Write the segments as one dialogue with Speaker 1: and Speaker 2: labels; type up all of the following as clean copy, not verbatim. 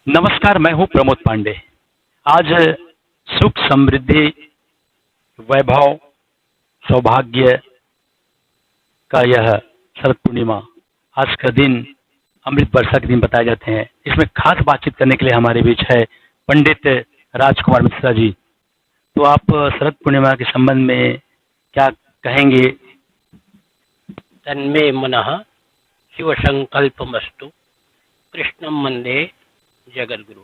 Speaker 1: नमस्कार, मैं हूं प्रमोद पांडे। आज सुख, समृद्धि, वैभव, सौभाग्य का यह शरद पूर्णिमा, आज का दिन अमृत वर्षा के दिन बताए जाते हैं। इसमें खास बातचीत करने के लिए हमारे बीच है पंडित राजकुमार मिश्रा जी। तो आप शरद पूर्णिमा के संबंध में क्या कहेंगे?
Speaker 2: तन्मे मनः शिव संकल्पमस्तु कृष्णम वंदे जगद्गुरु।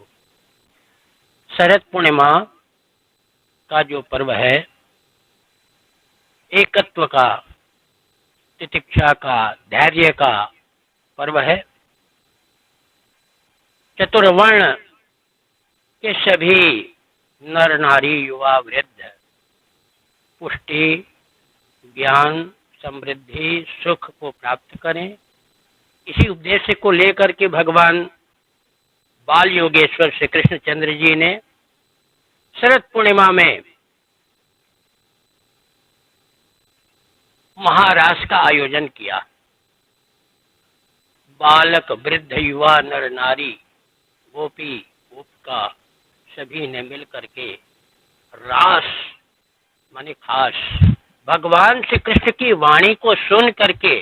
Speaker 2: शरद पूर्णिमा का जो पर्व है, एकत्व का, तितिक्षा का, धैर्य का पर्व है। चतुर्वर्ण के सभी नर नारी युवा वृद्ध पुष्टि, ज्ञान, समृद्धि, सुख को प्राप्त करें, इसी उद्देश्य को लेकर के भगवान बाल योगेश्वर श्री कृष्णचंद्र जी ने शरद पूर्णिमा में महारास का आयोजन किया। बालक, वृद्ध, युवा, नर नारी, गोपी, गोपिका सभी ने मिल करके रास माने खास भगवान श्री कृष्ण की वाणी को सुन करके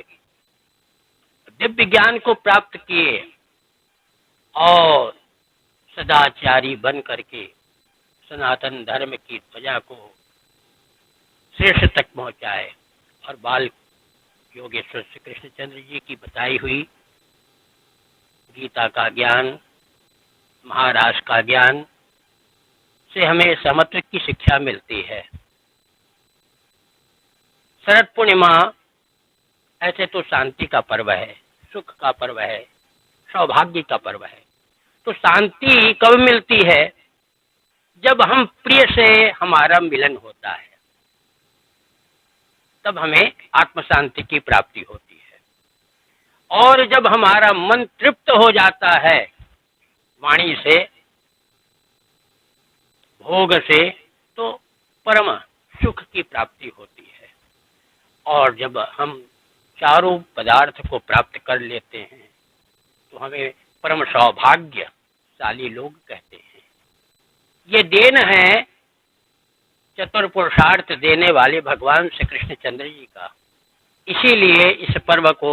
Speaker 2: दिव्य ज्ञान को प्राप्त किए और सदाचारी बन करके सनातन धर्म की ध्वजा को शीर्ष तक पहुंचाए। और बाल योगेश्वर श्री कृष्णचंद्र जी की बताई हुई गीता का ज्ञान, महाराज का ज्ञान से हमें समत्व की शिक्षा मिलती है। शरद पूर्णिमा ऐसे तो शांति का पर्व है, सुख का पर्व है, सौभाग्य का पर्व है। तो शांति कब मिलती है? जब हम प्रिय से हमारा मिलन होता है, तब हमें आत्म शांति की प्राप्ति होती है। और जब हमारा मन तृप्त हो जाता है वाणी से, भोग से, तो परम सुख की प्राप्ति होती है। और जब हम चारों पदार्थ को प्राप्त कर लेते हैं तो हमें परम सौभाग्यशाली लोग कहते हैं। ये देन है चतुर पुरुषार्थ देने वाले भगवान श्री कृष्णचंद्र जी का। इसीलिए इस पर्व को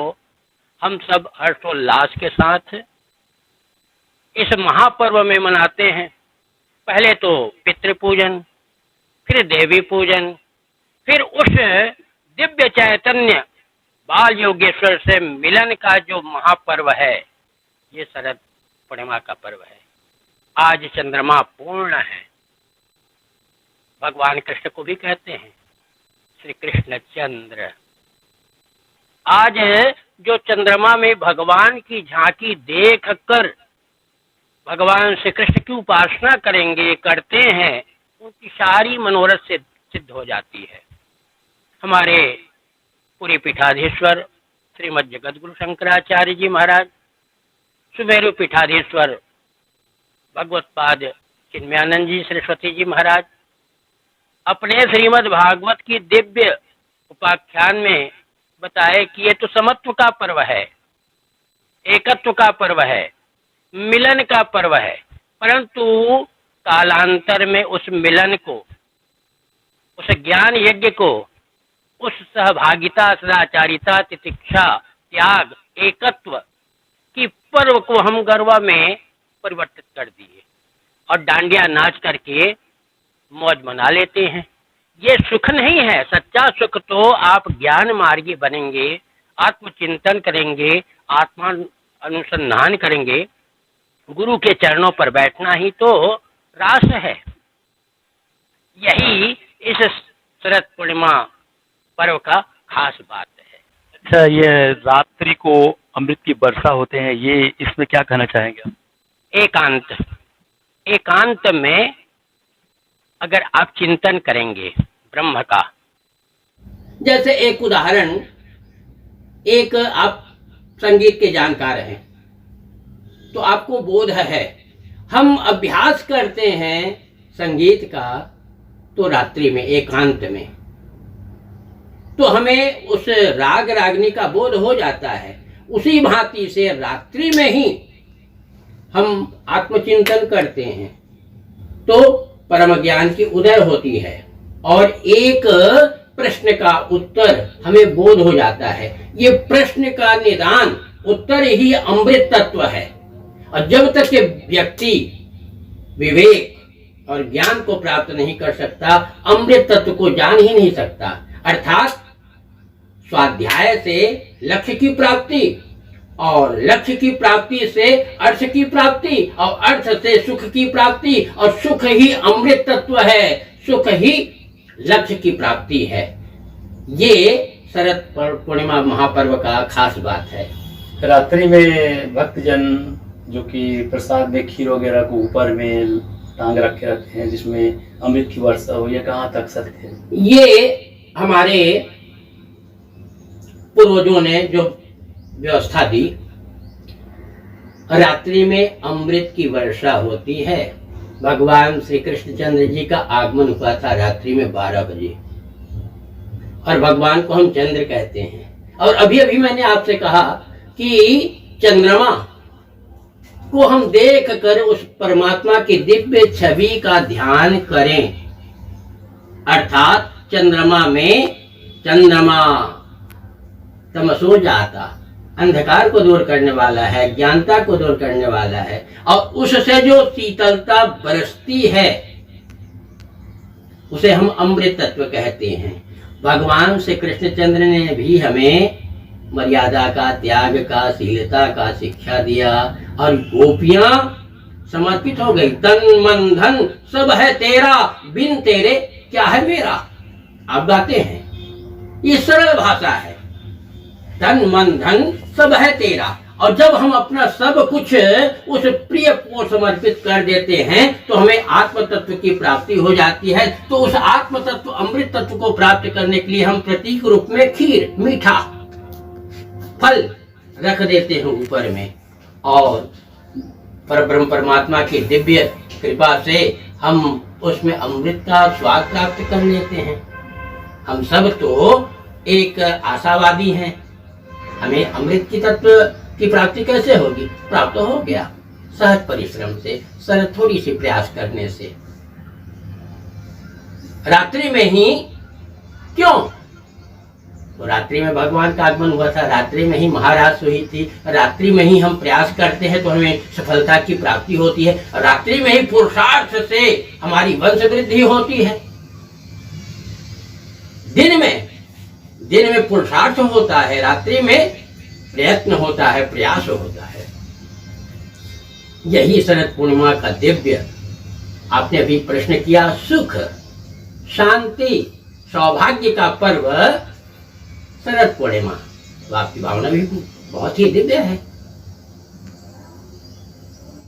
Speaker 2: हम सब हर्षोल्लास के साथ इस महापर्व में मनाते हैं। पहले तो पितृ पूजन, फिर देवी पूजन, फिर उस दिव्य चैतन्य बाल योगेश्वर से मिलन का जो महापर्व है, ये शरद पूर्णिमा का पर्व है। आज चंद्रमा पूर्ण है। भगवान कृष्ण को भी कहते हैं श्री कृष्ण चंद्र। आज जो चंद्रमा में भगवान की झांकी देख कर भगवान श्री कृष्ण की उपासना करेंगे, करते हैं, उनकी सारी मनोरथ से सिद्ध हो जाती है। हमारे पूरी पीठाधीश्वर श्रीमद जगद्गुरु शंकराचार्य जी महाराज, सुमेरु पीठाधीश्वर भगवत्पाद चिन्मयानंद जी सरस्वती जी महाराज अपने श्रीमद् भागवत की दिव्य उपाख्यान में बताए कि ये तो समत्व का पर्व है, एकत्व का पर्व है, मिलन का पर्व है। परंतु कालांतर में उस मिलन को, उस ज्ञान यज्ञ को, उस सहभागिता, सदाचारिता, तितिक्षा, त्याग, एकत्व की पर्व को हम गरबा में परिवर्तित कर दिए और डांडिया नाच करके मौज मना लेते हैं। ये सुख नहीं है। सच्चा सुख तो आप ज्ञान मार्गी बनेंगे, आत्मचिंतन करेंगे, आत्मा अनुसंधान करेंगे, गुरु के चरणों पर बैठना ही तो रास है। यही इस शरद पूर्णिमा पर्व का खास बात है।
Speaker 1: अच्छा, ये रात्रि को अमृत की वर्षा होते हैं, ये इसमें क्या कहना चाहेंगे?
Speaker 2: एकांत, एकांत में अगर आप चिंतन करेंगे ब्रह्म का, जैसे एक उदाहरण, एक आप संगीत के जानकार हैं तो आपको बोध है, हम अभ्यास करते हैं संगीत का तो रात्रि में एकांत में, तो हमें उस राग रागनी का बोध हो जाता है। उसी भांति से रात्रि में ही हम आत्मचिंतन करते हैं तो परम ज्ञान की उदय होती है और एक प्रश्न का उत्तर हमें बोध हो जाता है। ये प्रश्न का निदान उत्तर ही अमृत तत्व है। और जब तक के व्यक्ति विवेक और ज्ञान को प्राप्त नहीं कर सकता, अमृत तत्व को जान ही नहीं सकता। अर्थात स्वाध्याय से लक्ष्य की प्राप्ति और लक्ष्य की प्राप्ति से अर्थ की प्राप्ति और अर्थ से सुख की प्राप्ति और सुख ही अमृत तत्व है, सुख ही लक्ष्य की प्राप्ति है। ये शरद पूर्णिमा महापर्व का खास बात है।
Speaker 1: रात्रि में भक्तजन जो कि प्रसाद में खीर वगैरह को ऊपर में टांग रखे रहते हैं जिसमें अमृत की वर्षा हो, ये कहाँ तक सत्य है?
Speaker 2: ये हमारे पूर्वजों ने जो व्यवस्था दी, रात्रि में अमृत की वर्षा होती है। भगवान श्री कृष्णचंद्र जी का आगमन हुआ था रात्रि में 12 बजे और भगवान को हम चंद्र कहते हैं। और अभी अभी मैंने आपसे कहा कि चंद्रमा को हम देख कर उस परमात्मा की दिव्य छवि का ध्यान करें। अर्थात चंद्रमा तमसो जाता, अंधकार को दूर करने वाला है, ज्ञानता को दूर करने वाला है और उससे जो शीतलता बरसती है उसे हम अमृत तत्व कहते हैं। भगवान श्री कृष्णचंद्र ने भी हमें मर्यादा का, त्याग का, शीलता का शिक्षा दिया और गोपियां समर्पित हो गई। तन मन धन सब है तेरा, बिन तेरे क्या है मेरा। आप गाते हैं, ये सरल भाषा है। तन मन धन सब है तेरा। और जब हम अपना सब कुछ उस प्रिय को समर्पित कर देते हैं तो हमें आत्म तत्व की प्राप्ति हो जाती है। तो उस आत्म तत्व अमृत तत्व को प्राप्त करने के लिए हम प्रतीक रूप में खीर, मीठा फल रख देते हैं ऊपर में और परब्रह्म परमात्मा की दिव्य कृपा से हम उसमें अमृत का स्वाद प्राप्त कर लेते हैं। हम सब तो एक आशावादी हैं। हमें अमृत की तत्व की प्राप्ति कैसे होगी? प्राप्त हो गया सहज परिश्रम से, सरल थोड़ी सी प्रयास करने से। रात्रि में ही क्यों? तो रात्रि में भगवान का आगमन हुआ था, रात्रि में ही महाराज हुई थी, रात्रि में ही हम प्रयास करते हैं तो हमें सफलता की प्राप्ति होती है, रात्रि में ही पुरुषार्थ से हमारी वंश वृद्धि होती है। दिन में पुरुषार्थ होता है, रात्रि में प्रयत्न होता है, प्रयास होता है। यही शरद पूर्णिमा का दिव्य, आपने अभी प्रश्न किया, सुख शांति सौभाग्य का पर्व शरद पूर्णिमा। तो आपकी भावना भी बहुत ही दिव्य है।